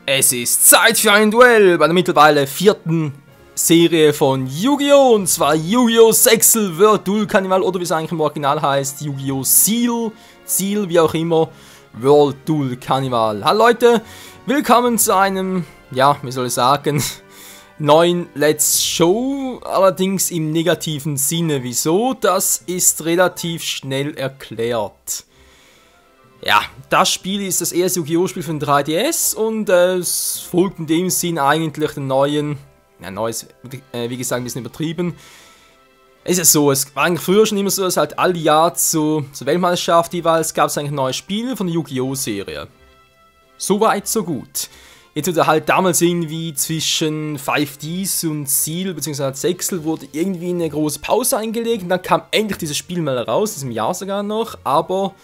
Es ist Zeit für ein Duell bei der mittlerweile 4. Serie von Yu-Gi-Oh! Und zwar Yu-Gi-Oh! Sexel World Duel Carnival oder wie es eigentlich im Original heißt, Yu-Gi-Oh! Seal, wie auch immer, World Duel Carnival. Hallo Leute, willkommen zu einem, ja, wie soll ich sagen, neuen Let's Show, allerdings im negativen Sinne. Wieso? Das ist relativ schnell erklärt. Ja, das Spiel ist das erste Yu-Gi-Oh! Spiel für den 3DS und es folgt in dem Sinn eigentlich den neuen, ja, neues, wie gesagt, ein bisschen übertrieben. Es ist so, es war eigentlich früher schon immer so, dass halt alle Jahr zur Weltmeisterschaft jeweils gab es eigentlich neue Spiele von der Yu-Gi-Oh! Serie. So weit, so gut. Jetzt wurde halt damals irgendwie zwischen 5Ds und Seal bzw. Sexel wurde irgendwie eine große Pause eingelegt und dann kam endlich dieses Spiel mal raus, diesem Jahr sogar noch, aber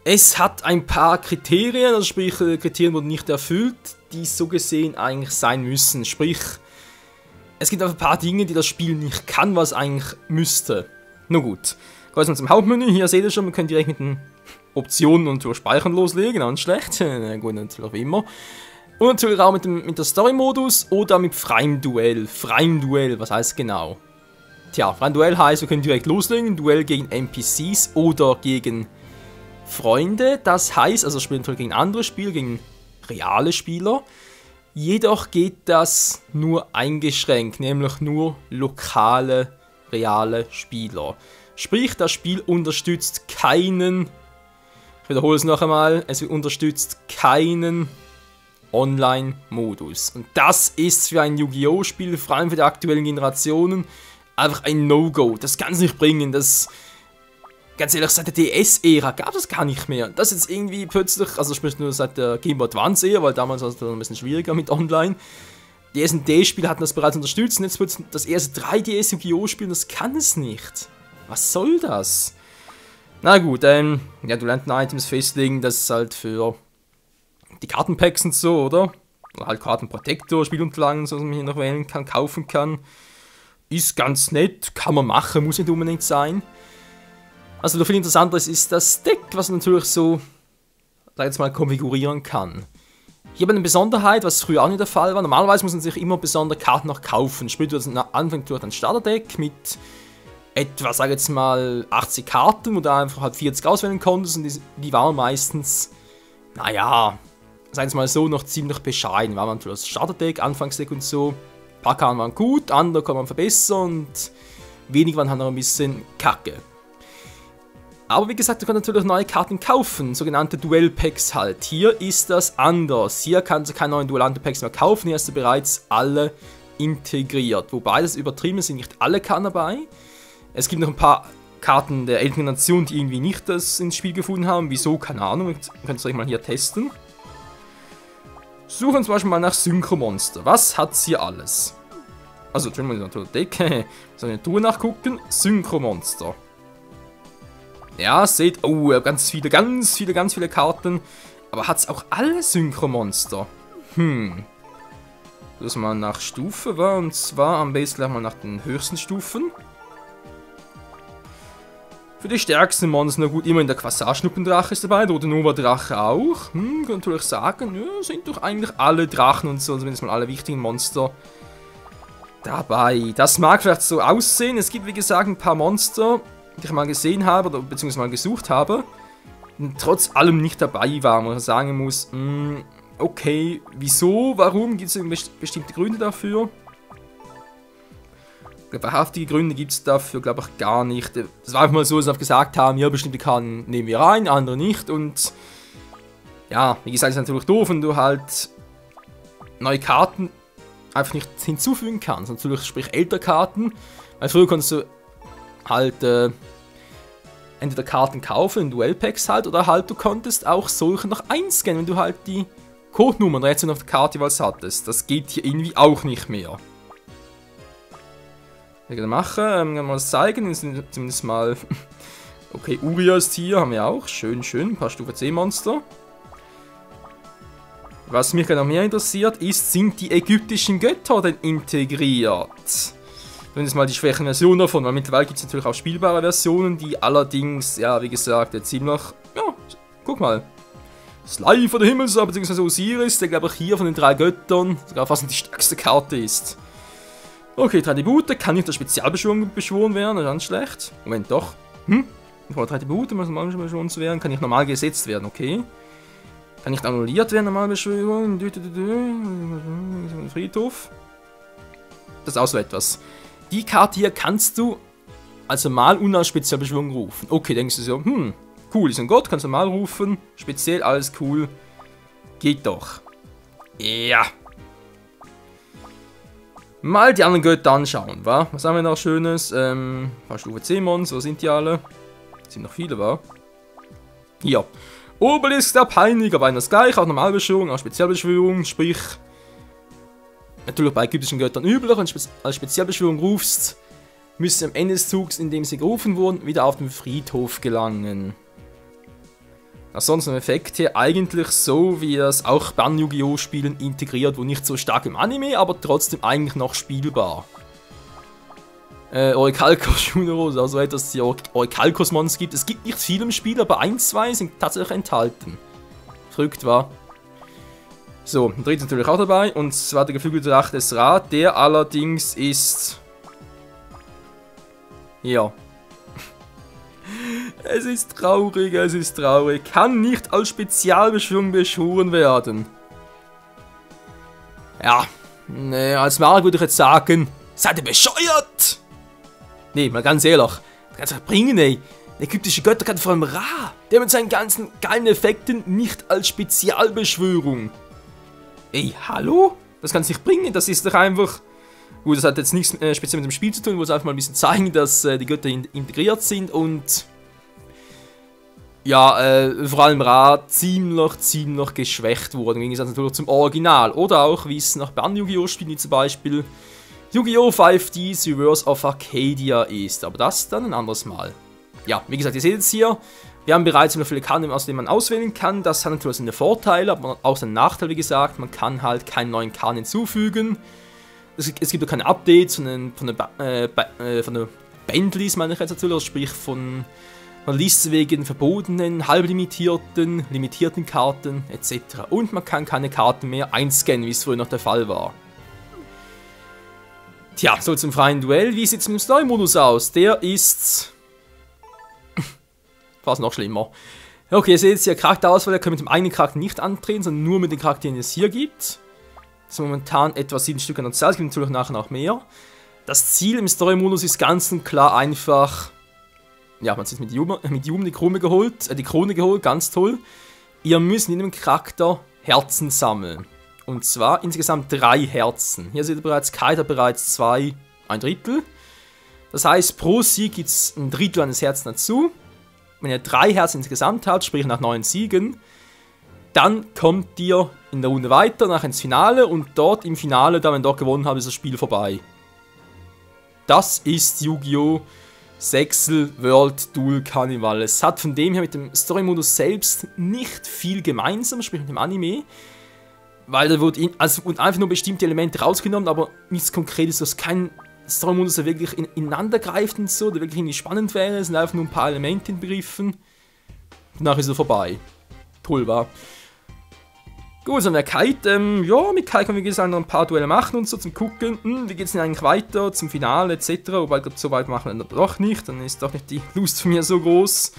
es hat ein paar Kriterien, also sprich Kriterien wurden nicht erfüllt, die so gesehen eigentlich sein müssen, sprich es gibt ein paar Dinge, die das Spiel nicht kann, was eigentlich müsste. Nun gut, kommen wir zum Hauptmenü, hier seht ihr schon, wir können direkt mit den Optionen und Speichern loslegen, auch nicht schlecht, gut, natürlich wie immer. Und natürlich auch mit der Story-Modus oder mit freiem Duell. Freiem Duell, was heißt genau? Tja, freiem Duell heißt, wir können direkt loslegen, Duell gegen NPCs oder gegen Freunde. Das heißt, also spielen wir gegen andere Spieler, gegen reale Spieler. Jedoch geht das nur eingeschränkt, nämlich nur lokale, reale Spieler. Sprich, das Spiel unterstützt keinen, ich wiederhole es noch einmal, es unterstützt keinen Online-Modus. Und das ist für ein Yu-Gi-Oh! Spiel, vor allem für die aktuellen Generationen, einfach ein No-Go. Das kann es nicht bringen. Das, ganz ehrlich, seit der DS-Ära gab es gar nicht mehr. Das ist jetzt irgendwie plötzlich, also sprich nur seit der Game Boy Advance-Ära, weil damals war es ein bisschen schwieriger mit Online. Die S&D-Spiele hatten das bereits unterstützt und jetzt wird das erste 3DS Yu-Gi-Oh! Spiel, das kann es nicht. Was soll das? Na gut, ja, du lernst Items festlegen, das ist halt für die Kartenpacks und so, oder? Oder halt Kartenprotektor, Spielunterlagen, so was man hier noch wählen kann, kaufen kann. Ist ganz nett, kann man machen, muss nicht unbedingt sein. Also, viel interessanter ist das Deck, was man natürlich so, sag jetzt mal, konfigurieren kann. Hier eine Besonderheit, was früher auch nicht der Fall war. Normalerweise muss man sich immer besondere Karten noch kaufen. Sprich, du hast am Anfang durch ein Starterdeck mit etwa, sag jetzt mal, 80 Karten, wo du einfach halt 40 auswählen konntest und die waren meistens, naja, sagen wir mal so, noch ziemlich bescheiden. War man natürlich das Starterdeck, Anfangsdeck und so. Ein paar Karten waren gut, andere kann man verbessern und wenige waren halt noch ein bisschen kacke. Aber wie gesagt, du kannst natürlich neue Karten kaufen, sogenannte Duell-Packs halt. Hier ist das anders. Hier kannst du keine neuen Duellante-Packs mehr kaufen, hier hast du bereits alle integriert. Wobei das übertrieben sind nicht alle Karten dabei. Es gibt noch ein paar Karten der älteren Nation, die irgendwie nicht das ins Spiel gefunden haben. Wieso? Keine Ahnung. Ihr könnt es euch mal hier testen. Suchen zum Beispiel mal nach Synchro-Monster. Was hat sie alles? Also, Entschuldigung, natürlich Deck. Soll ich eine Tour nachgucken? Synchro-Monster. Ja, seht, oh, ganz viele Karten. Aber hat es auch alle Synchro-Monster? Das mal nach Stufe war, und zwar am besten gleich mal nach den höchsten Stufen. Für die stärksten Monster, na gut, immerhin der Quasar-Schnuppendrache ist dabei, der Rote-Nova-Drache auch. Kann natürlich sagen, ja, sind doch eigentlich alle Drachen und so, zumindest mal alle wichtigen Monster dabei. Das mag vielleicht so aussehen, es gibt wie gesagt ein paar Monster, die ich mal gesehen habe, oder beziehungsweise mal gesucht habe, und trotz allem nicht dabei waren, wo ich sagen muss, okay, wieso, warum, gibt es bestimmte Gründe dafür? Wahrhaftige Gründe gibt es dafür, glaube ich, gar nicht. Es war einfach mal so, dass wir gesagt haben, ja, bestimmte Karten nehmen wir rein, andere nicht. Und ja, wie gesagt, ist natürlich doof, wenn du halt neue Karten einfach nicht hinzufügen kannst. Natürlich, sprich ältere Karten, weil früher konntest du halt entweder Karten kaufen, in Duellpacks halt, oder halt du konntest auch solche noch einscannen, wenn du halt die Codenummern Rätsel auf der Karte jeweils hattest. Das geht hier irgendwie auch nicht mehr. Was ich mache, mal das zeigen, zumindest mal. Okay, Uria ist hier, haben wir auch. Schön, ein paar Stufe C Monster. Was mich noch mehr interessiert ist, sind die ägyptischen Götter denn integriert? Zumindest mal die schwächen Versionen davon, weil mittlerweile gibt es natürlich auch spielbare Versionen, die allerdings, ja, wie gesagt, ziemlich, ja, guck mal. Sly von der Himmelsritter, beziehungsweise Osiris, der glaube ich hier von den 3 Göttern sogar fast die stärkste Karte ist. Okay, 3 Tribute, kann nicht der Spezialbeschwörung beschworen werden, das ist ganz schlecht. Moment, doch. Ich brauche 3 Tribute, um normal beschworen zu werden, kann nicht normal gesetzt werden, okay. Kann nicht annulliert werden, normale Beschwörung. Friedhof. Das ist auch so etwas. Die Karte hier kannst du als normal und als Spezialbeschwörung rufen. Okay, denkst du so, cool, ist ein Gott, kannst du mal rufen. Speziell, alles cool. Geht doch. Ja. Mal die anderen Götter anschauen, wa? Was haben wir noch Schönes? Ein paar Stufe 10 Mons, wo sind die alle? Sind noch viele, wa? Hier. Obelisk der Peiniger, beinahe das gleiche, auch Normalbeschwörung, auch Spezialbeschwörung, sprich... Natürlich bei ägyptischen Göttern üblich, wenn du als Spezialbeschwörung rufst, müsst ihr am Ende des Zugs, in dem sie gerufen wurden, wieder auf den Friedhof gelangen. Ansonsten im Effekt hier eigentlich so, wie es auch bei Yu-Gi-Oh! Spielen integriert, wo nicht so stark im Anime, aber trotzdem eigentlich noch spielbar. Orichalcos Shuneros, also etwas, die Orichalcos Mons gibt. Es gibt nicht viel im Spiel, aber 1, 2 sind tatsächlich enthalten. Verrückt, war. So, ein drittes natürlich auch dabei, und zwar der geflügelte Drache des Ra, der allerdings ist... Ja. Es ist traurig, es ist traurig. Kann nicht als Spezialbeschwörung beschworen werden. Ja, ne, als Mark würde ich jetzt sagen, seid ihr bescheuert? Nee, mal ganz ehrlich, das kannst du bringen, ey. Der ägyptische Götter kann vor allem Ra, der mit seinen ganzen geilen Effekten nicht als Spezialbeschwörung. Ey, hallo? Das kannst du nicht bringen, das ist doch einfach... Gut, das hat jetzt nichts speziell mit dem Spiel zu tun, ich wollte einfach mal ein bisschen zeigen, dass die Götter integriert sind und... Ja, vor allem Ra ziemlich geschwächt wurde, im Gegensatz natürlich zum Original. Oder auch, wie es nach Yu-Gi-Oh! Spielen, wie zum Beispiel Yu-Gi-Oh! 5D's Reverse of Arcadia ist. Aber das dann ein anderes Mal. Ja, wie gesagt, ihr seht jetzt hier, wir haben bereits so viele Karten, aus denen man auswählen kann. Das hat natürlich seine Vorteile, aber auch seinen Nachteil, wie gesagt. Man kann halt keinen neuen Karten hinzufügen. Es gibt auch keine Updates von den Bundles, meine ich jetzt natürlich, also sprich von der Liste wegen verbotenen, halblimitierten, limitierten Karten etc. Und man kann keine Karten mehr einscannen, wie es früher noch der Fall war. Tja, so zum freien Duell. Wie sieht es mit dem Story-Modus aus? Der ist... fast noch schlimmer. Okay, ihr seht jetzt hier Charakterauswahl, ihr könnt mit dem eigenen Charakter nicht antreten, sondern nur mit den Charakteren, die es hier gibt. Das ist momentan etwa 7 Stück an der Zahl, es gibt natürlich nachher noch mehr. Das Ziel im Story-Modus ist ganz und klar einfach... Ja, man hat sich mit Yum die Krone geholt, ganz toll. Ihr müsst in jedem Charakter Herzen sammeln. Und zwar insgesamt 3 Herzen. Hier seht ihr bereits, Kite hat bereits 2, ein Drittel. Das heißt, pro Sieg gibt es ein Drittel eines Herzens dazu. Wenn ihr 3 Herzen insgesamt habt, sprich nach 9 Siegen, dann kommt ihr in der Runde weiter, nachher ins Finale und dort im Finale, da wenn ihr dort gewonnen habt, ist das Spiel vorbei. Das ist Yu-Gi-Oh! Sexel World Duel Carnival. Es hat von dem her mit dem Story-Modus selbst nicht viel gemeinsam, sprich mit dem Anime, weil da wurde einfach nur bestimmte Elemente rausgenommen, aber nichts Konkretes, das ist kein Story-Modus, der wirklich ineinander greift und so, der wirklich irgendwie spannend wäre, es sind einfach nur ein paar Elemente inbegriffen. Danach ist er vorbei. Toll, war. Gut, so haben wir Kite. Ja, mit Kite können wir wie gesagt noch ein paar Duelle machen und so zum Gucken. Wie geht es denn eigentlich weiter zum Finale etc. Wobei, so weit machen wir doch nicht. Dann ist doch nicht die Lust von mir so groß.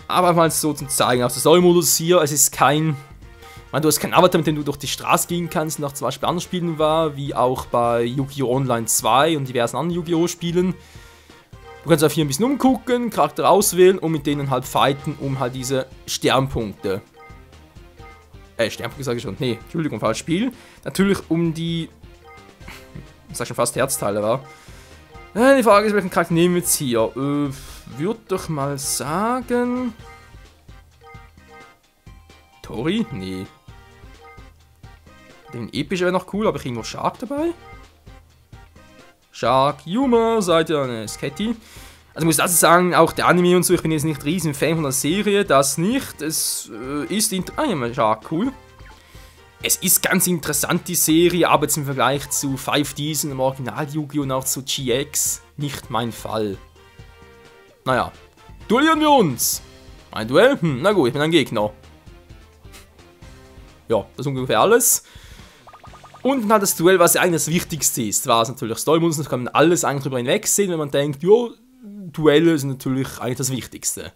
Aber mal so zum Zeigen. Auch der Story-Modus hier, es ist kein... Du hast kein Avatar, mit dem du durch die Straße gehen kannst, nach zum Beispiel anderen Spielen war, wie auch bei Yu-Gi-Oh! Online 2 und diversen anderen Yu-Gi-Oh! Spielen. Du kannst auch hier ein bisschen umgucken, Charakter auswählen und mit denen halt fighten, um halt diese Sternpunkte. Sternpunkte sage ich schon. Nee, Entschuldigung, falsches Spiel. Natürlich um die... Ich sag schon fast Herzteile, war. Die Frage ist, welchen Charakter nehmen wir jetzt hier? Würde doch mal sagen... Tori? Nee. Den epischer wäre noch cool, aber ich irgendwo Shark dabei? Shark, Yuma, seid ihr eine Sketty? Also muss ich dazu sagen, auch der Anime und so, ich bin jetzt nicht riesen Fan von der Serie, das nicht. Es ist interessant, Shark, cool. Es ist ganz interessant, die Serie, aber jetzt im Vergleich zu 5Ds und dem Original Yu-Gi-Oh! Und auch zu GX nicht mein Fall. Naja, duellieren wir uns! Ein Duell? Na gut, ich bin ein Gegner. ja, das ist ungefähr alles. Und dann halt das Duell, was ja eigentlich das Wichtigste ist, war es natürlich Story-Modus, da kann man alles eigentlich drüber hinwegsehen, wenn man denkt, jo, Duelle sind natürlich eigentlich das Wichtigste.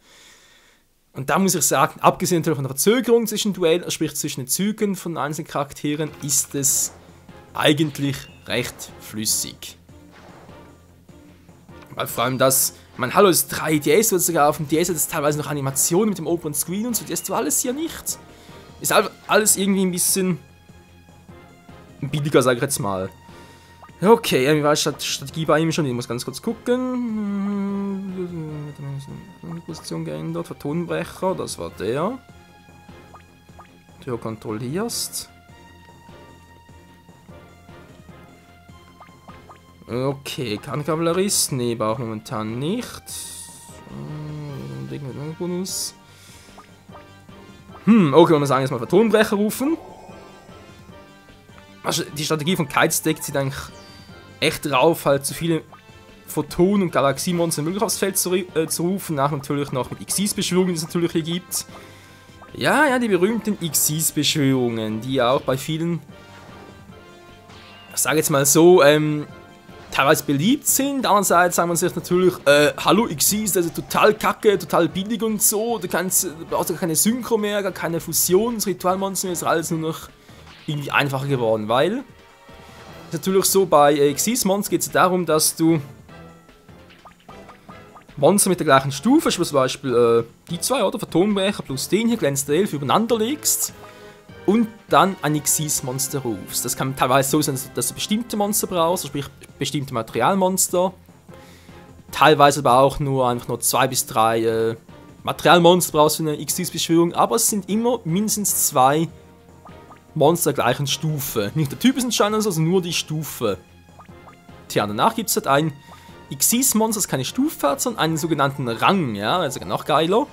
Und da muss ich sagen, abgesehen natürlich von der Verzögerung zwischen Duellen, sprich zwischen den Zügen von einzelnen Charakteren, ist es eigentlich recht flüssig. Weil vor allem das, hallo, das 3DS oder sogar auf dem DS hat es teilweise noch Animationen mit dem Open Screen und so, das ist alles hier nicht. Ist alles irgendwie ein bisschen billiger, sage ich jetzt mal. Okay, wie war die Strategie bei ihm schon? Ich muss ganz kurz gucken. Position geändert, Vertonbrecher, das war der. Du kontrollierst. Okay, kann Kavallerist? Nee, braucht momentan nicht. Bonus. Okay, wollen wir sagen, jetzt mal Vertonbrecher rufen. Also die Strategie von Kitestack zieht eigentlich echt drauf, halt so viele Photon- und Galaxiemonster möglich aufs Feld zu rufen. Nachher natürlich noch mit Xyz-Beschwörungen, die es natürlich hier gibt. Ja, die berühmten Xyz-Beschwörungen, die ja auch bei vielen, ich sage jetzt mal so, teilweise beliebt sind. Andererseits sagen man sich natürlich, hallo Xyz, das ist total kacke, total billig und so. Du brauchst gar keine Synchro mehr, gar keine Fusion, das Ritualmonster ist alles nur noch irgendwie einfacher geworden, weil ist natürlich so, bei Xyz-Monster geht es darum, dass du Monster mit der gleichen Stufe, zum Beispiel die zwei, oder? Vertonbrecher plus den hier, glänzende Elf, übereinander legst und dann ein Xyz-Monster rufst. Das kann teilweise so sein, dass du bestimmte Monster brauchst, sprich bestimmte Materialmonster. Teilweise aber auch einfach nur 2 bis 3 Materialmonster brauchst für eine Xyz-Beschwörung, aber es sind immer mindestens 2 Monster der gleichen Stufe. Nicht der Typ ist entscheidend, sondern nur die Stufe. Tja, danach gibt es halt ein Xyz-Monster, das keine Stufe hat, sondern einen sogenannten Rang, ja, also noch geiler.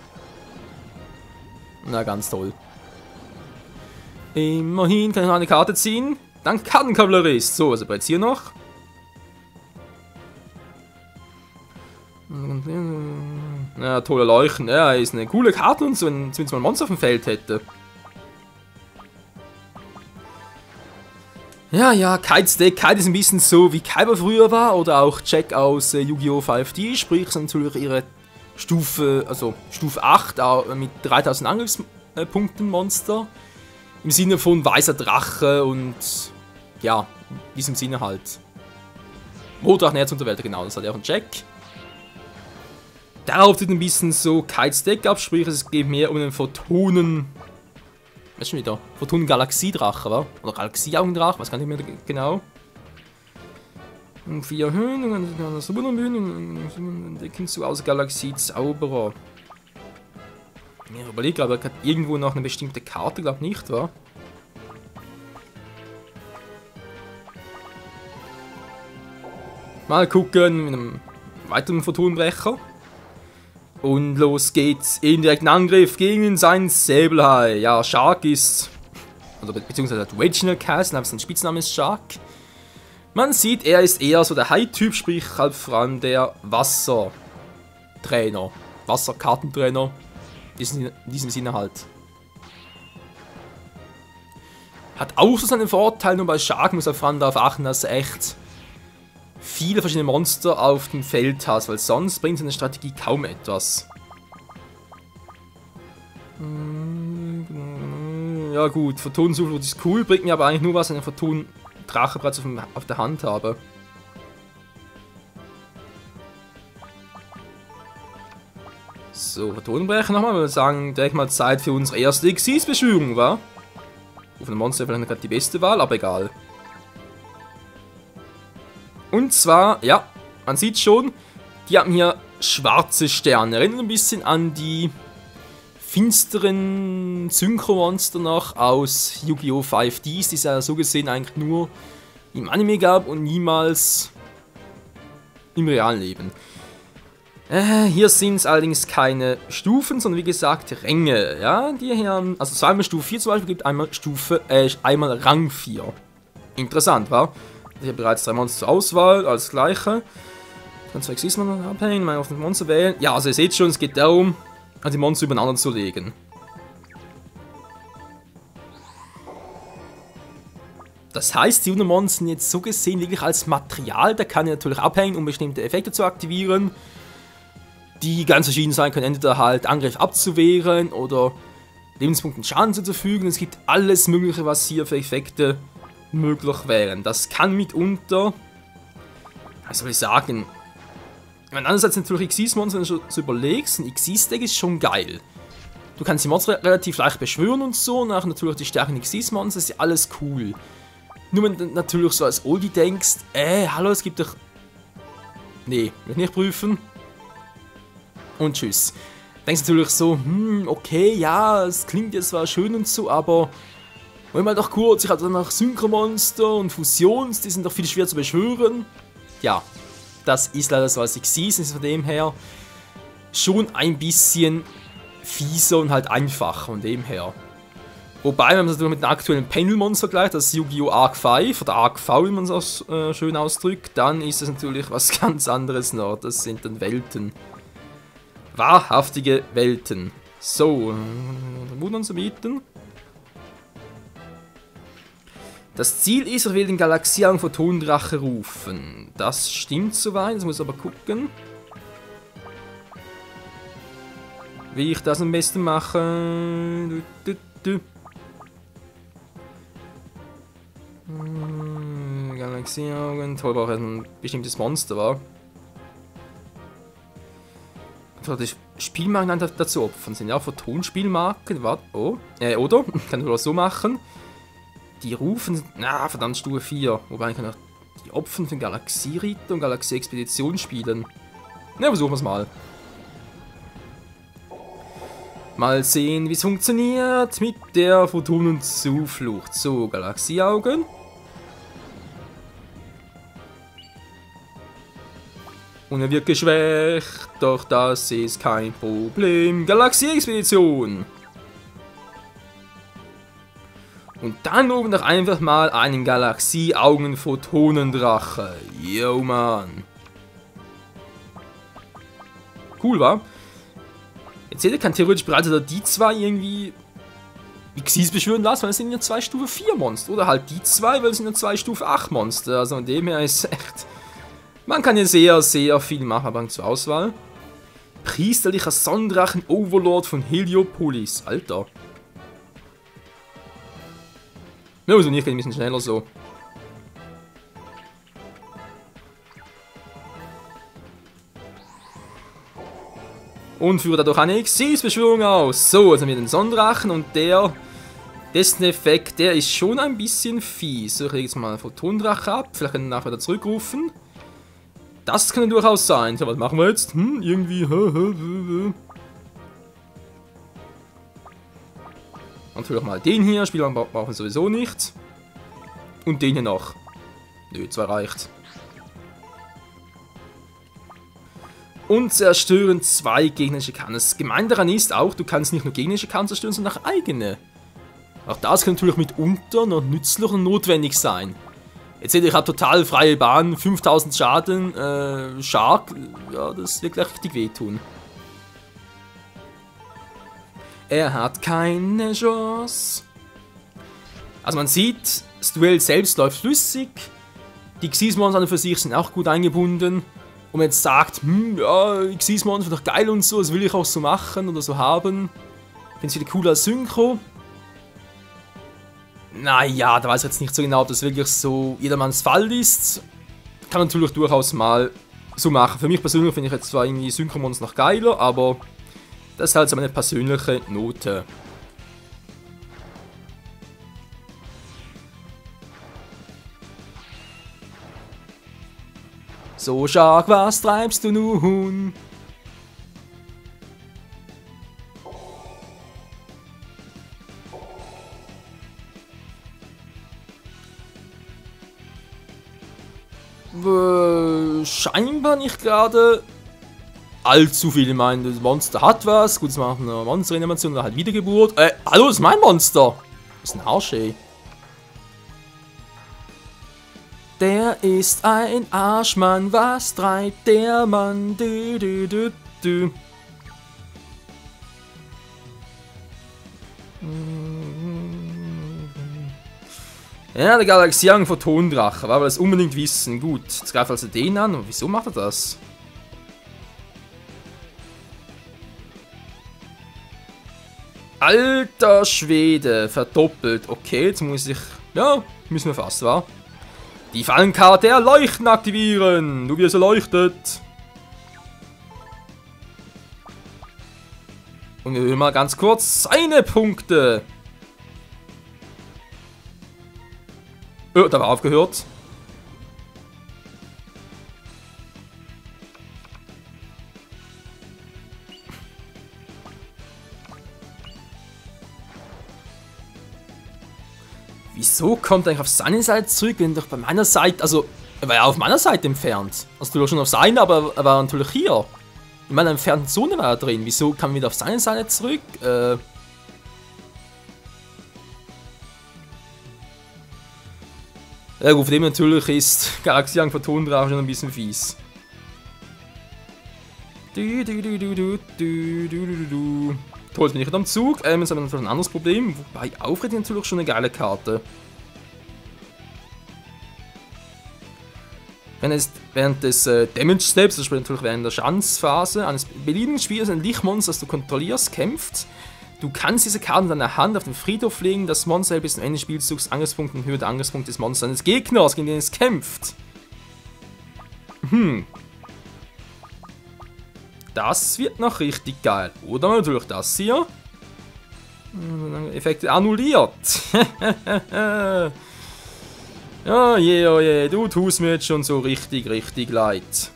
Na, ganz toll. Immerhin kann ich noch eine Karte ziehen. Dann Kartenkavallerist. So, also jetzt hier noch. Ja, tolle Leuchten. Ja, ist eine coole Karte und so, wenn zumindest mal ein Monster auf dem Feld hätte. Ja, Kitestack. Kite ist ein bisschen so wie Kyber früher war oder auch Jack aus Yu-Gi-Oh! 5D, sprich, sind natürlich ihre Stufe, also Stufe 8 mit 3000 Angriffspunkten Monster. Im Sinne von weißer Drache und ja, in diesem Sinne halt. Monddrachen Erzunterwälder, genau, das hat er von Jack. Darauf sieht ein bisschen so Kitestack ab, sprich, es geht mehr um den Photonen. Was ist schon wieder? Photon-Galaxiedrache, wa? Oder Galaxieaugendrache, was kann ich mir genau? 4 Höhen, das entdecken zu aus Galaxie-Zauberer. Ich überlege, aber er hat irgendwo noch eine bestimmte Karte, glaube ich nicht, wa? Mal gucken mit einem weiteren Photonbrecher. Und los geht's in direkten Angriff gegen sein Säbelhai. Ja, Shark ist, oder beziehungsweise hat Reginald Castle, sein Spitzname ist Shark. Man sieht, er ist eher so der Hai-Typ, sprich halt vor allem der Wassertrainer, Wasserkartentrainer, in diesem Sinne halt. Hat auch so seinen Vorteil, nur bei Shark muss er vor allem darauf achten, dass er echt viele verschiedene Monster auf dem Feld hast, weil sonst bringt seine Strategie kaum etwas. Ja gut, Photonensuchflut ist cool, bringt mir aber eigentlich nur was, wenn ich einen Photon-Drache bereits auf der Hand habe. So, Photonenbrecher nochmal, wir sagen, direkt mal Zeit für unsere erste Xyz-Beschwörung, wa? Auf einem Monster vielleicht gerade die beste Wahl, aber egal. Und zwar, ja, man sieht schon, die haben hier schwarze Sterne. Erinnert ein bisschen an die finsteren Synchro-Monster noch aus Yu-Gi-Oh! 5Ds, die es ja so gesehen eigentlich nur im Anime gab und niemals im realen Leben. Hier sind es allerdings keine Stufen, sondern wie gesagt Ränge. Ja, die hier, also zweimal Stufe 4 zum Beispiel, gibt einmal Rang 4. Interessant, wa? Ich habe bereits 3 Monster zur Auswahl, alles gleiche. Ich kann 2 Xyz-Monster abhängen, mal auf das Monster wählen. Ja, also ihr seht schon, es geht darum, die Monster übereinander zu legen. Das heißt, die Wundermonster sind jetzt so gesehen wirklich als Material, da kann ich natürlich abhängen, um bestimmte Effekte zu aktivieren, die ganz verschieden sein können, entweder halt Angriff abzuwehren oder Lebenspunkten Schaden zuzufügen. Es gibt alles mögliche, was hier für Effekte möglich wären. Das kann mitunter, was soll ich sagen, einerseits natürlich Xyz-Monster, wenn du so überlegst, ein Xyz-Deck ist schon geil. Du kannst die Monster relativ leicht beschwören und so, und auch natürlich die starken Xyz-Monster, ist ja alles cool. Nur wenn du natürlich so als Oldie denkst, hallo, es gibt doch... Nee, will ich nicht prüfen. Und tschüss. Denkst natürlich so, okay, ja, es klingt jetzt zwar schön und so, aber... Wollen wir doch kurz, ich hatte dann noch Synchromonster und Fusions, die sind doch viel schwer zu beschwören. Ja, das ist leider so als Xyz, ist von dem her schon ein bisschen fieser und halt einfacher von dem her. Wobei, wenn man es mit einem aktuellen Pendelmonster gleicht, das Yu-Gi-Oh! Arc 5 oder Arc V, wie man es schön ausdrückt, dann ist das natürlich was ganz anderes noch. Das sind dann Welten. Wahrhaftige Welten. So, Mut anzubieten. Das Ziel ist, er will den Galaxieaugen Photonendrache rufen. Das stimmt soweit, das muss ich aber gucken. Wie ich das am besten mache. Galaxieaugen, toll, brauche ich ein bestimmtes Monster, war. Die Spielmarken dazu opfern sind ja Photonspielmarken, warte, oh, oder? Kann ich auch so machen. Die rufen, na, verdammt, Stufe 4. Wobei ich kann auch die Opfern für Galaxie-Ritter und Galaxie-Expedition spielen. Na, versuchen wir es mal. Mal sehen, wie es funktioniert mit der Photonenzuflucht. So, Galaxieaugen. Und er wird geschwächt, doch das ist kein Problem. Galaxie-Expedition. Und dann oben noch einfach mal einen Galaxie-Augen-Photonendrache. Yo, Mann. Cool, wa? Jetzt hätte kann theoretisch bereits die zwei irgendwie Xyz beschwören lassen, weil es sind ja 2 Stufe 4 Monster. Oder halt die zwei, weil es sind ja 2 Stufe 8 Monster. Also von dem her ist echt... Man kann ja sehr, sehr viel machen, aber zur Auswahl. Priesterlicher Sonnendrachen Overlord von Heliopolis. Alter. Ja, also nicht, ein bisschen schneller so. Und führe dadurch eine Xyz-Beschwörung aus. So, jetzt haben wir den Sonnendrachen und dessen Effekt, der ist schon ein bisschen fies. So, ich lege jetzt mal einen Photonendrache ab. Vielleicht können wir nachher wieder zurückrufen. Das kann durchaus sein. So, was machen wir jetzt? Irgendwie. Natürlich mal den hier. Spielwagen brauchen wir sowieso nicht. Und den hier noch. Nö, 2 reicht. Und zerstören 2 gegnerische Karten. Das Gemeine daran ist auch, du kannst nicht nur gegnerische Karten zerstören, sondern auch eigene. Auch das kann natürlich mitunter noch nützlich und notwendig sein. Jetzt seht ihr, ich habe total freie Bahn, 5000 Schaden, Shark, ja, das wird gleich richtig wehtun. Er hat keine Chance. Also man sieht, das Duell selbst läuft flüssig. Die Xyz-Monster für sich sind auch gut eingebunden. Und man jetzt sagt, ja, Xyz-Monster ist doch geil und so, das will ich auch so machen oder so haben. Ich finde es wieder cool als Synchro. Naja, da weiß ich jetzt nicht so genau, ob das wirklich so jedermanns Fall ist. Kann man natürlich durchaus mal so machen. Für mich persönlich finde ich jetzt zwar irgendwie Synchro-Monster noch geiler, aber das ist halt so meine persönliche Note. So, Shark, was treibst du nun? Scheinbar nicht gerade allzu viel. Ich meine, das Monster hat was. Gut, es macht eine Monster-Animation oder halt Wiedergeburt. Hallo, das ist mein Monster. Das ist ein Arsch, ey. Der ist ein Arschmann, was treibt der Mann? Du, du, du, du. Ja, der Galaxian Photondrache, weil wir das unbedingt wissen. Gut, jetzt greift also den an. Und wieso macht er das? Alter Schwede, verdoppelt. Okay, jetzt muss ich... Ja, müssen wir fast, wa? Die Fallenkarte erleuchten aktivieren. Du wirst erleuchtet. Und wir hören mal ganz kurz seine Punkte. Oh, da war aufgehört. Wieso kommt er eigentlich auf seine Seite zurück, wenn doch bei meiner Seite, also er war ja auf meiner Seite entfernt. Also du warst schon auf seine, aber er war natürlich hier. In meiner entfernten Zone war er drin. Wieso kam er wieder auf seine Seite zurück? Ja gut, von dem natürlich ist Galaxian Photondrache schon ein bisschen fies. Toll, jetzt bin ich wieder am Zug. Jetzt haben wir natürlich ein anderes Problem. Wobei, Aufred ist natürlich schon eine geile Karte. Während des Damage Steps, das natürlich während der Schanzphase eines beliebigen Spielers ein Lichtmonster, das du kontrollierst, kämpft. Du kannst diese Karte in deiner Hand auf den Friedhof legen, das Monster bis zum Ende des Spielzugs Angriffspunkt in Höhe der Angriffspunkte des Monsters eines Gegners, gegen den es kämpft. Das wird noch richtig geil. Oder natürlich das hier. Effekte annulliert. Oh je, du tust mir jetzt schon so richtig leid.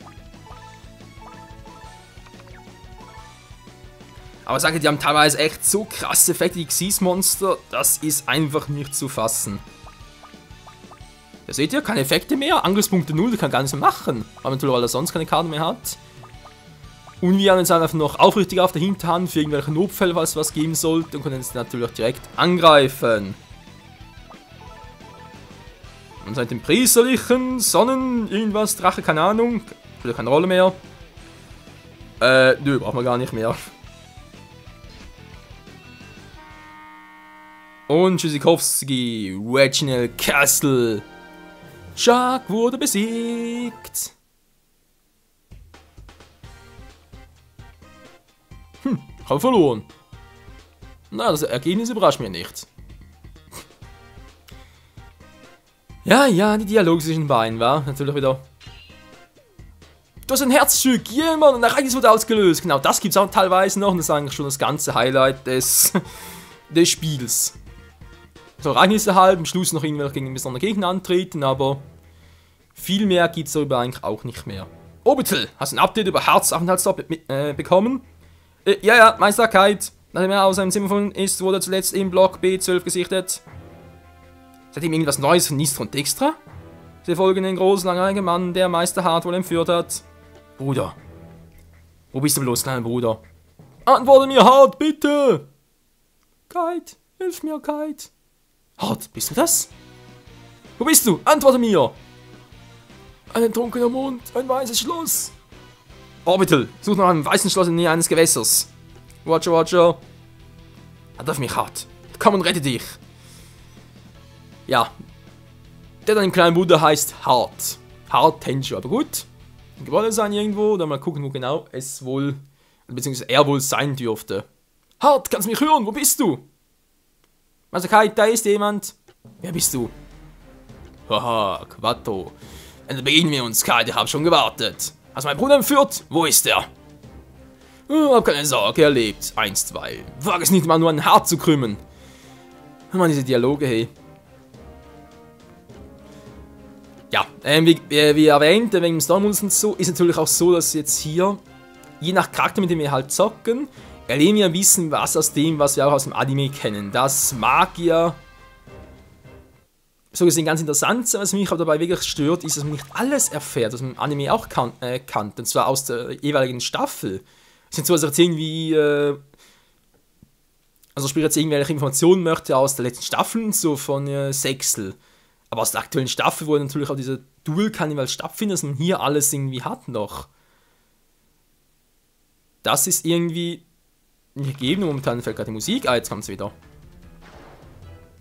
Aber ich sage, die haben teilweise echt so krasse Effekte, die Xyz-Monster, das ist einfach nicht zu fassen. Ja, seht ihr, keine Effekte mehr, Angriffspunkte 0, die kann gar nichts mehr machen. Aber natürlich, weil er sonst keine Karte mehr hat. Und wir haben jetzt einfach noch aufrichtig auf der Hinterhand für irgendwelche Notfälle, falls es was geben sollte, und können jetzt natürlich direkt angreifen. Und seit dem priesterlichen Sonnen, irgendwas, Drache, keine Ahnung, spielt keine Rolle mehr. Nö, brauchen wir gar nicht mehr. Und Tschüssikowski, Reginald Castle. Shark wurde besiegt. Habe verloren. Na, das Ergebnis überrascht mich nicht. Ja, die Dialoge zwischen beiden war natürlich wieder. Du hast ein Herzstück, jemand, und ein Ereignis wurde ausgelöst. Genau, das gibt es auch teilweise noch, und das ist eigentlich schon das ganze Highlight des Spiels. So, Ereignisse halt, am Schluss noch irgendwelche gegen einen besonderen Gegner antreten, aber viel mehr gibt es darüber eigentlich auch nicht mehr. Orbital, hast du ein Update über Herzaufenthaltsstopp bekommen? Ja, Meisterkeit. Nachdem er aus seinem Zimmer gefunden ist, wurde er zuletzt im Block B12 gesichtet. Seitdem irgendwas Neues von Nistra und Dextra? Sie folgen den großen, langhaarigen Mann, der Meister Hart wohl entführt hat. Bruder. Wo bist du bloß, kleiner Bruder? Antworte mir, Hart, bitte! Kite, hilf mir, Kite. Hart, bist du das? Wo bist du? Antworte mir! Ein trunkener Mond, ein weißes Schloss. Orbital, such nach einem weißen Schloss in der Nähe eines Gewässers. Roger. Er darf mich hart. Komm und rette dich. Ja. Der dann im kleinen Bruder heißt Hart. Hart Tenchu, aber gut. Gewollt sein irgendwo, dann mal gucken, wo genau es wohl, beziehungsweise er wohl sein dürfte. Hart, kannst du mich hören? Wo bist du? Also Kai, da ist jemand. Wer bist du? Haha, Quattro. Dann begegnen wir uns, Kai, ich hab schon gewartet. Hast du meinen Bruder entführt? Wo ist er? Oh, hab keine Sorge, er lebt. 1, 2. Wag es nicht mal nur ein Hart zu krümmen. Mann, diese Dialoge, hey. Ja, wie erwähnt, wegen dem Stormons und so, ist natürlich auch so, dass jetzt hier, je nach Charakter, mit dem wir halt zocken, erleben wir ein bisschen was aus dem, was wir auch aus dem Anime kennen. Das Magier so gesehen ganz interessant sein, was mich aber dabei wirklich stört, ist, dass man nicht alles erfährt, was man im Anime auch kannte, und zwar aus der jeweiligen Staffel. Es sind so, als er jetzt irgendwie, also sprich jetzt irgendwelche Informationen möchte aus der letzten Staffel, so von Sechsel. Aber aus der aktuellen Staffel, wo natürlich auch dieser Dual-Karneval stattfindet, dass man hier alles irgendwie hat noch. Das ist irgendwie nicht gegeben, momentan fällt gerade die Musik, jetzt kommt es wieder.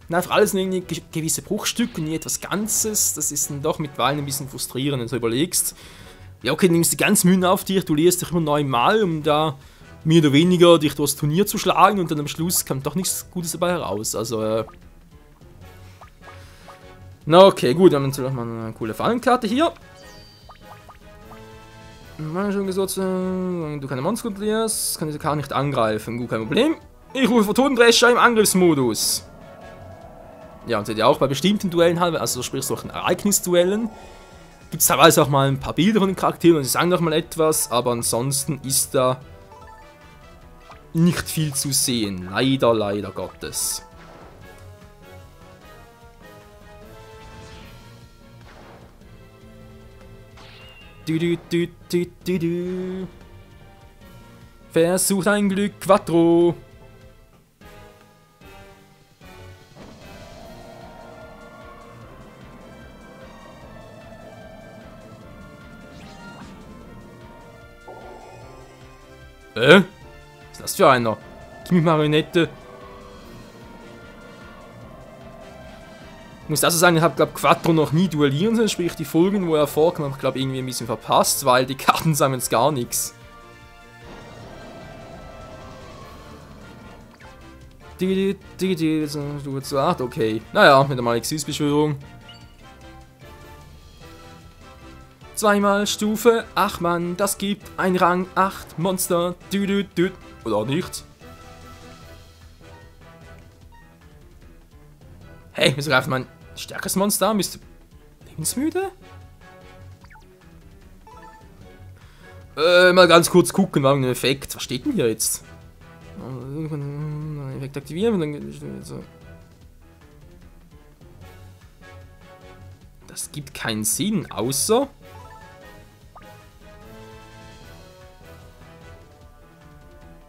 Und einfach alles nur irgendwie gewisse Bruchstücke und nie etwas Ganzes. Das ist dann doch mittlerweile ein bisschen frustrierend, wenn du überlegst. Ja, okay, du nimmst die ganze Mühe auf dich, du lierst dich immer 9-mal, um da mehr oder weniger dich durchs Turnier zu schlagen und dann am Schluss kommt doch nichts Gutes dabei heraus. Also, na okay, gut, wir haben natürlich mal eine coole Fallenkarte hier. Schon gesagt, du keine Monster kontrollierst, kann diese Karte nicht angreifen. Gut, kein Problem. Ich rufe Photonendrescher im Angriffsmodus. Ja, und seht ihr auch bei bestimmten Duellen halt, also sprich solchen Ereignisduellen, gibt es teilweise auch mal ein paar Bilder von den Charakteren und sie sagen doch mal etwas, aber ansonsten ist da nicht viel zu sehen. Leider, leider Gottes. Versuch dein Glück, Quattro. Was ist das für einer? Gib mir Marionette. Ich muss also sagen, ich habe glaube Quattro noch nie duellieren sehen, sprich die Folgen, wo er vorkam, habe ich glaube irgendwie ein bisschen verpasst, weil die Karten sagen jetzt gar nichts. Stufe 8, okay. Naja, wieder mal Exilsbeschwörung. Zweimal Stufe 8, Mann, das gibt ein Rang 8 Monster. Oder auch nicht. Hey, wieso greift mein stärkeres Monster an? Bist du lebensmüde? Mal ganz kurz gucken, warum ein Effekt. Was steht denn hier jetzt? Effekt aktivieren und dann. Das gibt keinen Sinn, außer.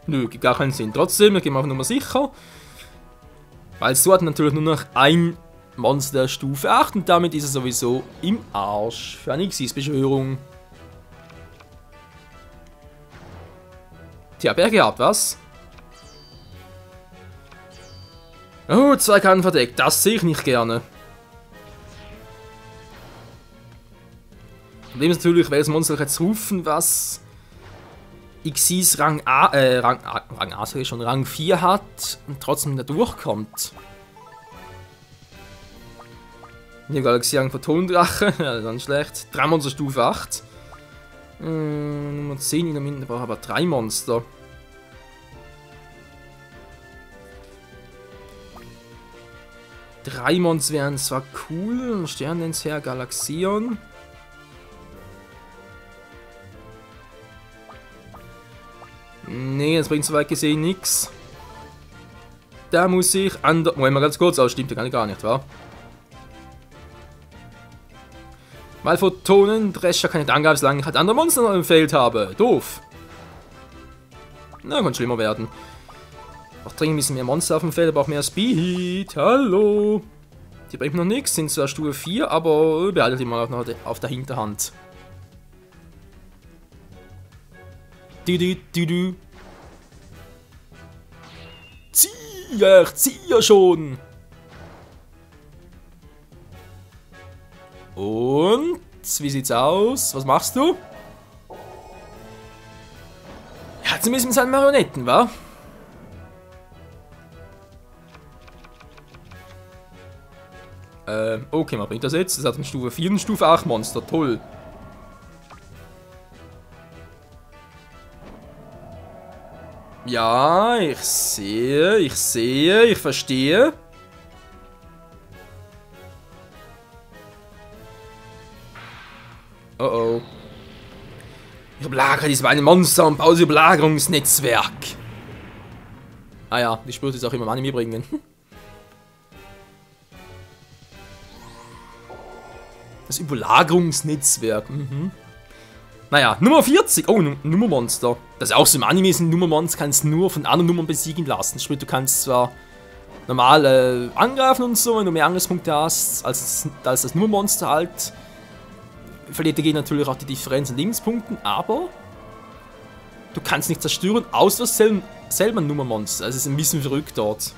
Nö, gibt gar keinen Sinn. Trotzdem, wir gehen auf Nummer sicher. Weil so hat natürlich nur noch ein Monster Stufe 8 und damit ist er sowieso im Arsch für eine Xyz-Beschwörung. Tja, Berg gehabt, was? Oh, 2 Karten verdeckt, das sehe ich nicht gerne. Problem ist natürlich, welches Monster ich jetzt rufen, was Xyz Rang A, sag ich schon, Rang 4 hat und trotzdem da durchkommt. Hier Galaxie Rang Photonendrache, ja, dann schlecht. 3 Monster Stufe 8. Nummer 10 in der Mitte braucht aber 3 Monster. Drei Mons wären zwar cool, Sternensherr Galaxion. Nee, das bringt soweit gesehen nichts. Da muss ich an der. Moment mal ganz kurz, das stimmt ja gar nicht, wahr? Weil Photonendrescher kann nicht angreifen, solange ich halt andere Monster noch im Feld habe. Doof. Na, kann schlimmer werden. Auch dringend ein bisschen mehr Monster auf dem Feld, aber auch mehr Speed. Hallo. Die bringt noch nichts, sind zwar Stufe 4, aber behaltet die mal auf der Hinterhand. Zieh ja schon! Und? Wie sieht's aus? Was machst du? Er hat zumindest mit seinen Marionetten, wa? Okay, was bringt das jetzt? Das hat eine Stufe 4 und eine Stufe 8 Monster, toll. Ja, ich sehe, ich verstehe. Oh oh. Ich überlagere diese beiden Monster und baue das Überlagerungsnetzwerk. Ah ja, die Spürte ist auch immer Anime bringen. Das Überlagerungsnetzwerk, Naja, Nummer 40. Oh, Nummermonster. Das ist auch so im Anime, sind Nummermonster, kannst nur von anderen Nummern besiegen lassen. Sprich, du kannst zwar normal angreifen und so, wenn du mehr Angriffspunkte hast, als das Nummermonster halt. Verliert dagegen natürlich auch die Differenz an Lebenspunkten, aber du kannst nicht zerstören, außer selber ein Nummermonster. Also es ist ein bisschen verrückt dort.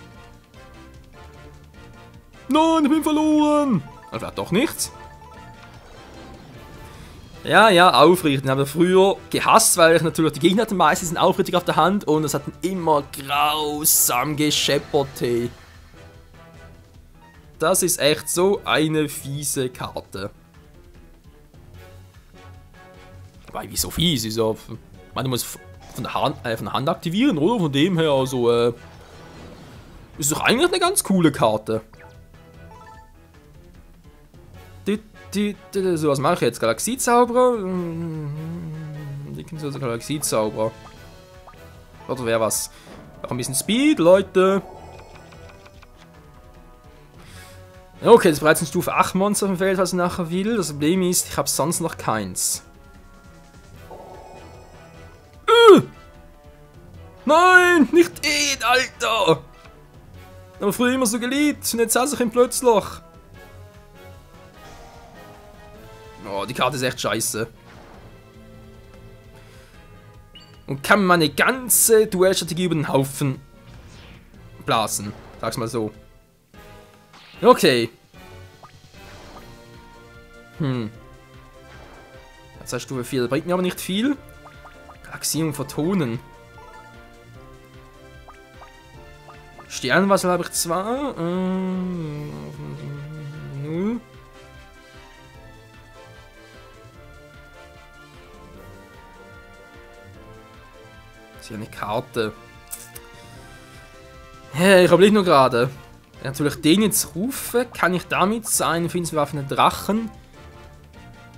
Nein, ich bin verloren! Aber vielleicht doch nicht. Ja, Aufrichten habe ich früher gehasst, weil ich natürlich die Gegner hatten meistens einen Aufrichtig auf der Hand und das hat immer grausam gescheppert, hey. Das ist echt so eine fiese Karte. Wobei, wieso fies? Ist ja, ich meine, du musst von der Hand aktivieren, oder? Von dem her, also, ist doch eigentlich eine ganz coole Karte. So, was mache ich jetzt? Galaxiezauberer? Galaxiezauberer. Oder wäre was? Noch ein bisschen Speed, Leute. Okay, das ist bereits ein Stufe 8 Monster auf dem Feld, was ich nachher will. Das Problem ist, ich habe sonst noch keins. Nein, nicht ihn, Alter! Aber früher immer so geliebt und jetzt hasse ich ihn plötzlich. Oh, die Karte ist echt scheiße. Und kann meine ganze Duellstrategie über den Haufen blasen. Sag's mal so. Okay. Jetzt hast Stufe 4, das bringt mir aber nicht viel. Galaxien und Photonen. Sternenwasser habe ich zwar. 0. Das ist ja eine Karte. Hey, ich habe nicht nur gerade. Wenn ich natürlich den jetzt rufe, kann ich damit seinen finsterwaffenen Drachen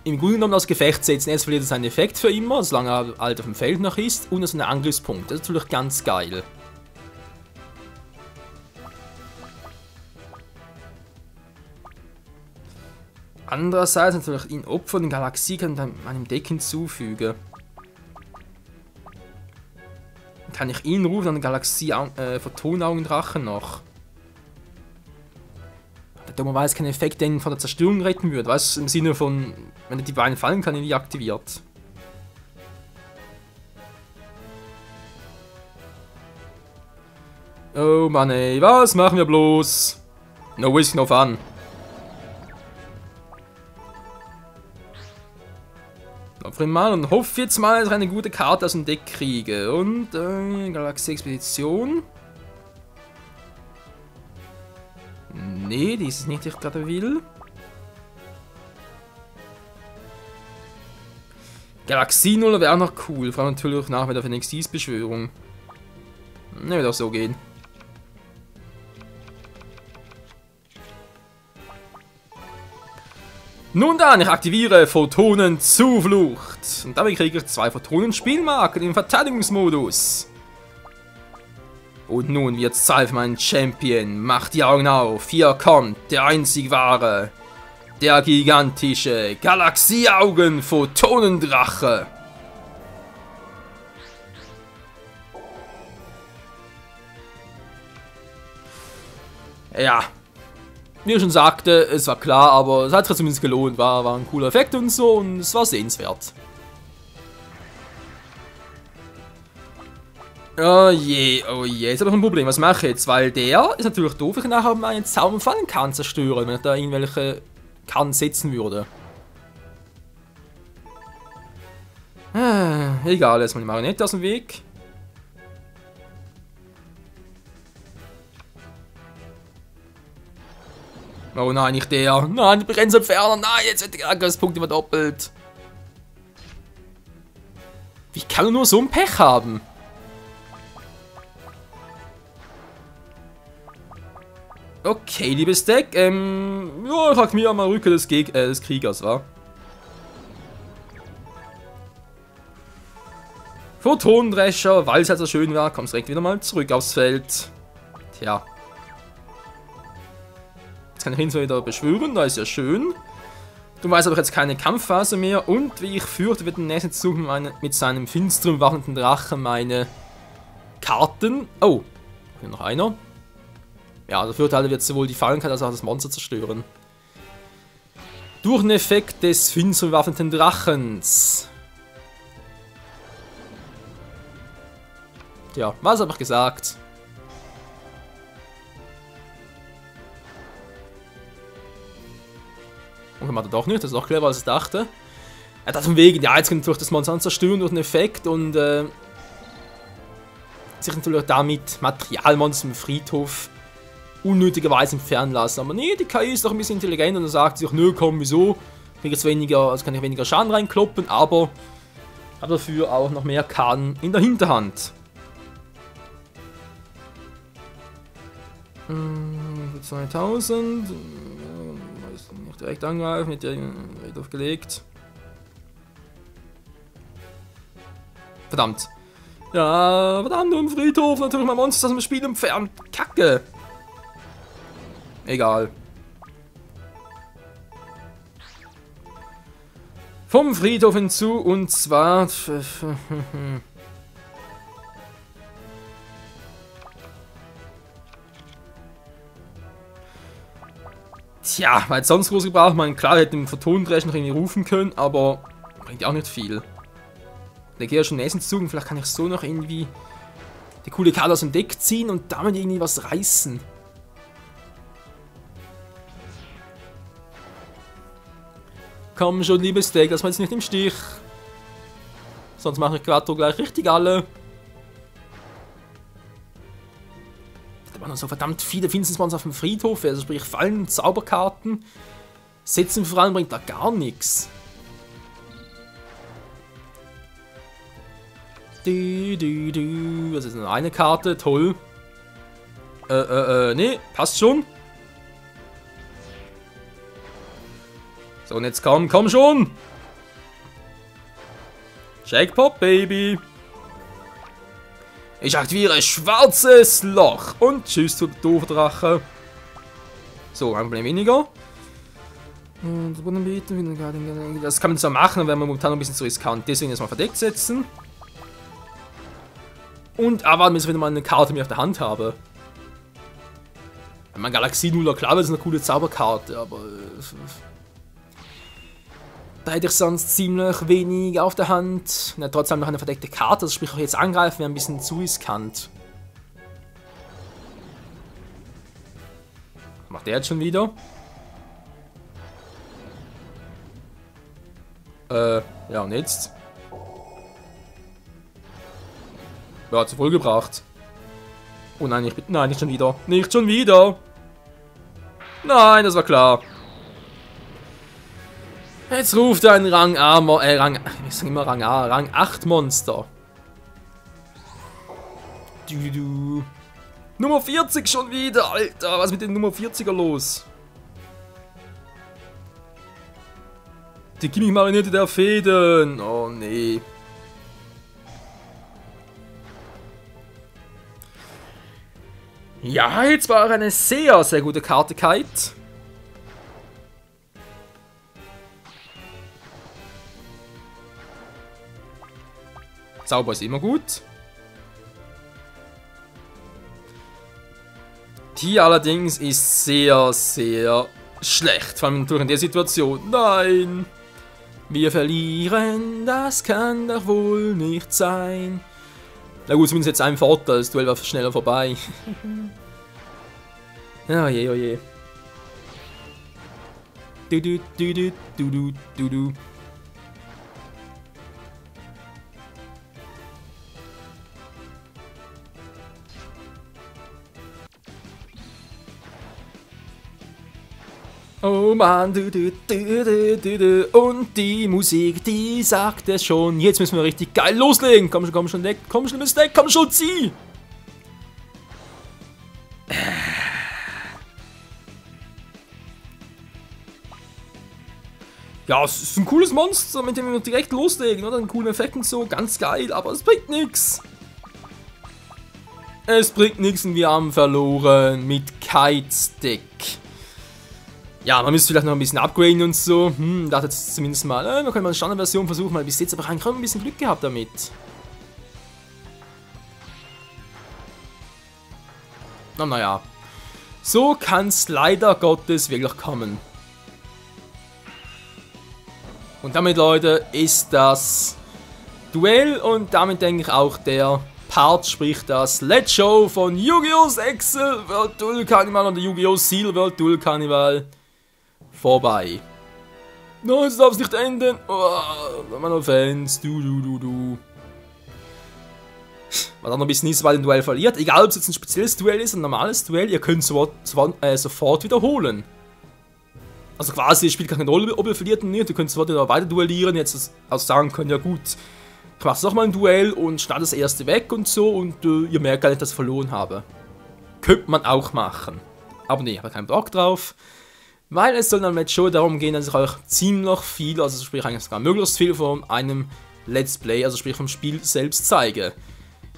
im Grunde genommen aus Gefecht setzen. Erst verliert er seinen Effekt für immer, solange er halt auf dem Feld noch ist, und er ist ein Angriffspunkt. Das ist natürlich ganz geil. Andererseits natürlich ihn Opfer der Galaxie kann dann meinem Deck hinzufügen. Kann ich ihn rufen, dann Galaxie Photonaugendrachen noch. Der dummerweise kein Effekt, der ihn von der Zerstörung retten würde. Weißt du, im Sinne von, wenn er die Beine fallen kann, ihn nie aktiviert. Oh Mann ey, was machen wir bloß? No risk, no fun. Opfer mal und hoffe jetzt mal, dass ich eine gute Karte aus dem Deck kriege. Und Galaxie-Expedition. Nee, die ist es nicht, die ich gerade will. Galaxie-Nuller wäre auch noch cool. Vor allem natürlich nach mit der Phoenix-Beschwörung. Ne, wird auch so gehen. Nun dann, ich aktiviere Photonenzuflucht. Und damit kriege ich 2 Photonen-Spielmarken im Verteidigungsmodus. Und nun wird's Zeit für meinen Champion. Macht die Augen auf. Hier kommt der einzig wahre. Der gigantische Galaxieaugen-Photonendrache. Ja. Wie ich schon sagte, es war klar, aber es hat sich zumindest gelohnt. War ein cooler Effekt und so und es war sehenswert. Oh je, jetzt habe ich ein Problem. Was mache ich jetzt? Weil der ist natürlich doof, ich nachher meinen Zauberfallen kann zerstören, wenn ich da irgendwelche Kann setzen würde. Egal, jetzt mal die Marionette aus dem Weg. Oh nein, nicht der. Nein, die Bremsentferner. Nein, jetzt wird der Angriffspunkt immer doppelt. Wie kann er nur so ein Pech haben? Okay, liebes Deck. Ja, ich aktiviere mal Rücke des Kriegers, wa? Photonendrescher, weil es halt so schön war, kommst direkt wieder mal zurück aufs Feld. Tja. Kann ich ihn so wieder beschwören, da ist ja schön. Du weißt aber jetzt keine Kampfphase mehr und wie ich fürchte, wird im nächsten Zug mit seinem finsteren wachenden Drachen meine Karten. Oh, hier noch einer. Ja, der Vorteil wird sowohl die Fallenkarte als auch das Monster zerstören. Durch den Effekt des finsteren waffenden Drachens. Tja, was habe ich gesagt? Und macht er doch nicht, das ist auch clever, als ich dachte. Er dachte von wegen, ja, jetzt kann natürlich das Monster zerstören durch einen Effekt und sich natürlich damit Materialmonster im Friedhof unnötigerweise entfernen lassen. Aber nee, die KI ist doch ein bisschen intelligent und dann sagt sie auch, nö, komm, wieso? Krieg jetzt weniger, also kann ich weniger Schaden reinkloppen, aber habe dafür auch noch mehr Karten in der Hinterhand. 2000. Nicht direkt angreifen, mit der Friedhof gelegt. Verdammt. Ja, verdammt, nur im Friedhof. Natürlich mein Monster aus dem Spiel entfernt. Kacke. Egal. Vom Friedhof hinzu und zwar. Tja, weil sonst groß gebraucht. Man, klar, hätte den Photonendrescher noch irgendwie rufen können, aber bringt ja auch nicht viel. Der geht ja schon nächsten Zug und vielleicht kann ich so noch irgendwie die coole Karte aus dem Deck ziehen und damit irgendwie was reißen. Komm schon, liebes Deck, lass mal jetzt nicht im Stich. Sonst mache ich Quattro gleich richtig alle. Da waren noch so verdammt viele Finsternismonster auf dem Friedhof, also sprich Fallen, Zauberkarten. Setzen voran bringt da gar nichts. Das ist nur eine Karte, toll. Nee, passt schon. So, und jetzt komm schon! Jackpot, Baby! Ich aktiviere schwarzes Loch und tschüss zu doofen Drache. So, ein Problem weniger. Das kann man zwar machen, aber wir momentan noch ein bisschen zu riskant. Deswegen erstmal verdeckt setzen. Und erwarten, bis ich wieder mal eine Karte mehr auf der Hand habe. Mein Galaxie Nuller, klar, das ist eine coole Zauberkarte, aber da hätte ich sonst ziemlich wenig auf der Hand. Ja, trotzdem noch eine verdeckte Karte, das sprich auch jetzt angreifen wäre ein bisschen zu riskant. Was macht der jetzt schon wieder? Ja, und jetzt? Ja, hat sie voll gebracht. Oh nein, nein, nicht schon wieder. Nicht schon wieder. Nein, das war klar. Jetzt ruft ein Rang A, ich sag immer Rang A, Rang 8 Monster. Nummer 40 schon wieder, Alter. Was ist mit den Nummer 40er los? Die Gimmick-Marionette der Fäden. Oh nee. Ja, jetzt war eine sehr, sehr gute Karte, Kite. Zauber ist immer gut. Die allerdings ist sehr, sehr schlecht. Vor allem natürlich in der Situation. Nein! Wir verlieren, das kann doch wohl nicht sein. Na gut, zumindest jetzt ein Vorteil, das Duell war schneller vorbei. Oh je, oh je. Du. Oh Mann, und die Musik, die sagt es schon. Jetzt müssen wir richtig geil loslegen. Komm schon, Deck, komm schon, Deck, komm schon, zieh! Ja, es ist ein cooles Monster, mit dem wir direkt loslegen, oder? Einen coolen Effekt und so, ganz geil, aber es bringt nichts. Es bringt nichts und wir haben verloren mit Kites Deck. Ja, man müsste vielleicht noch ein bisschen upgraden und so. Dachte jetzt zumindest mal, wir können mal eine Standardversion versuchen, mal bis jetzt, aber eigentlich haben wir ein bisschen Glück gehabt damit. Naja. So kann es leider Gottes wirklich kommen. Und damit, Leute, ist das Duell und damit denke ich auch der Part, sprich das Let's Show von Yu-Gi-Oh! Sexel World Duel Carnival und der Yu-Gi-Oh! Seal World Duel Carnival vorbei. Nein, es darf es nicht enden. Oh, meine Fans, du. Was auch noch ein bisschen ist, weil ein Duell verliert. Egal, ob es jetzt ein spezielles Duell ist, ein normales Duell, ihr könnt sofort wiederholen. Also quasi, es spielt keine Rolle, ob ihr verliert oder nicht. Ihr könnt sofort wieder weiter duellieren. Jetzt also sagen könnt, ja gut, ich mache nochmal ein Duell und schneide das erste weg und so. Und ihr merkt gar nicht, dass ich verloren habe. Könnte man auch machen. Aber nee, ich habe keinen Bock drauf. Weil es soll dann jetzt schon darum gehen, dass ich euch ziemlich viel, also sprich eigentlich sogar möglichst viel von einem Let's Play, also sprich vom Spiel selbst zeige.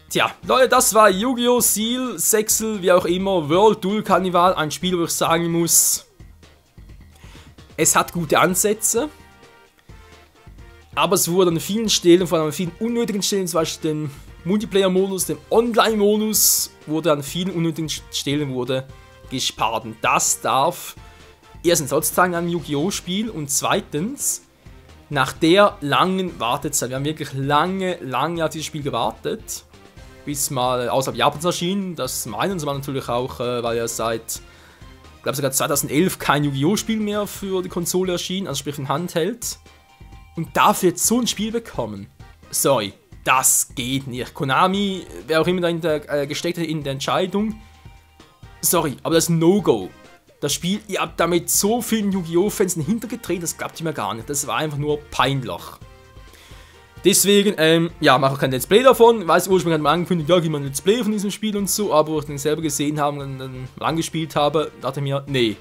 Tja, Leute, das war Yu-Gi-Oh! Seal, Sexel, wie auch immer, World Duel Carnival, ein Spiel, wo ich sagen muss, es hat gute Ansätze, aber es wurde an vielen Stellen, vor allem an vielen unnötigen Stellen, zum Beispiel den Multiplayer-Modus, den Online-Modus, wurde an vielen unnötigen Stellen gespart. Und das darf erstens sozusagen ein Yu-Gi-Oh! Spiel und zweitens, nach der langen Wartezeit, wir haben wirklich lange auf dieses Spiel gewartet, bis mal außerhalb Japans erschien. Das meinen sie natürlich auch, weil ja seit, ich glaube sogar 2011 kein Yu-Gi-Oh! Spiel mehr für die Konsole erschien, also sprich ein Handheld. Und dafür jetzt so ein Spiel bekommen. Sorry, das geht nicht. Konami, wer auch immer dahinter gesteckt hat in der Entscheidung, sorry, aber das ist ein No-Go. Das Spiel, ihr habt damit so vielen Yu-Gi-Oh! Fans hintergetreten, das glaubt ihr mir gar nicht. Das war einfach nur peinlich. Deswegen, ja, mache auch kein Let's Play davon. Ich weiß, ursprünglich hat man angekündigt, ja, gib mal ein Let's Play von diesem Spiel und so, aber wo ich den selber gesehen habe und dann angespielt habe, dachte ich mir, nee,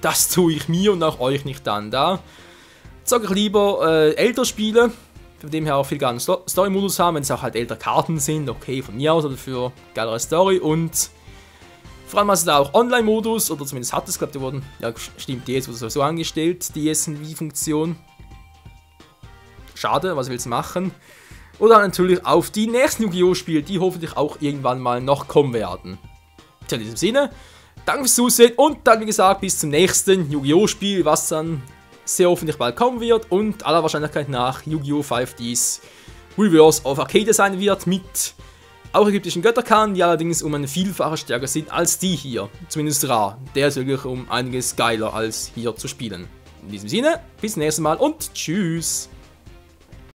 das tue ich mir und auch euch nicht an. Da zocke ich lieber ältere Spiele, von dem her auch viel geilen Story-Modus haben, wenn es auch halt ältere Karten sind, okay, von mir aus, oder für geilere Story und vor allem also da auch Online-Modus, oder zumindest hat es, glaube ich, die wurden, ja stimmt, DS wurde sowieso angestellt, die SNV-Funktion. Schade, was willst du machen? Oder natürlich auf die nächsten Yu-Gi-Oh! Spiele, die hoffentlich auch irgendwann mal noch kommen werden. Tja, in diesem Sinne, danke fürs Zusehen und dann, wie gesagt, bis zum nächsten Yu-Gi-Oh! Spiel, was dann sehr hoffentlich bald kommen wird und aller Wahrscheinlichkeit nach Yu-Gi-Oh! 5Ds Reverse of Arcade sein wird mit auch ägyptischen Götterkarten, die allerdings um eine Vielfache stärker sind als die hier. Zumindest Ra. Der ist wirklich um einiges geiler als hier zu spielen. In diesem Sinne, bis zum nächsten Mal und tschüss.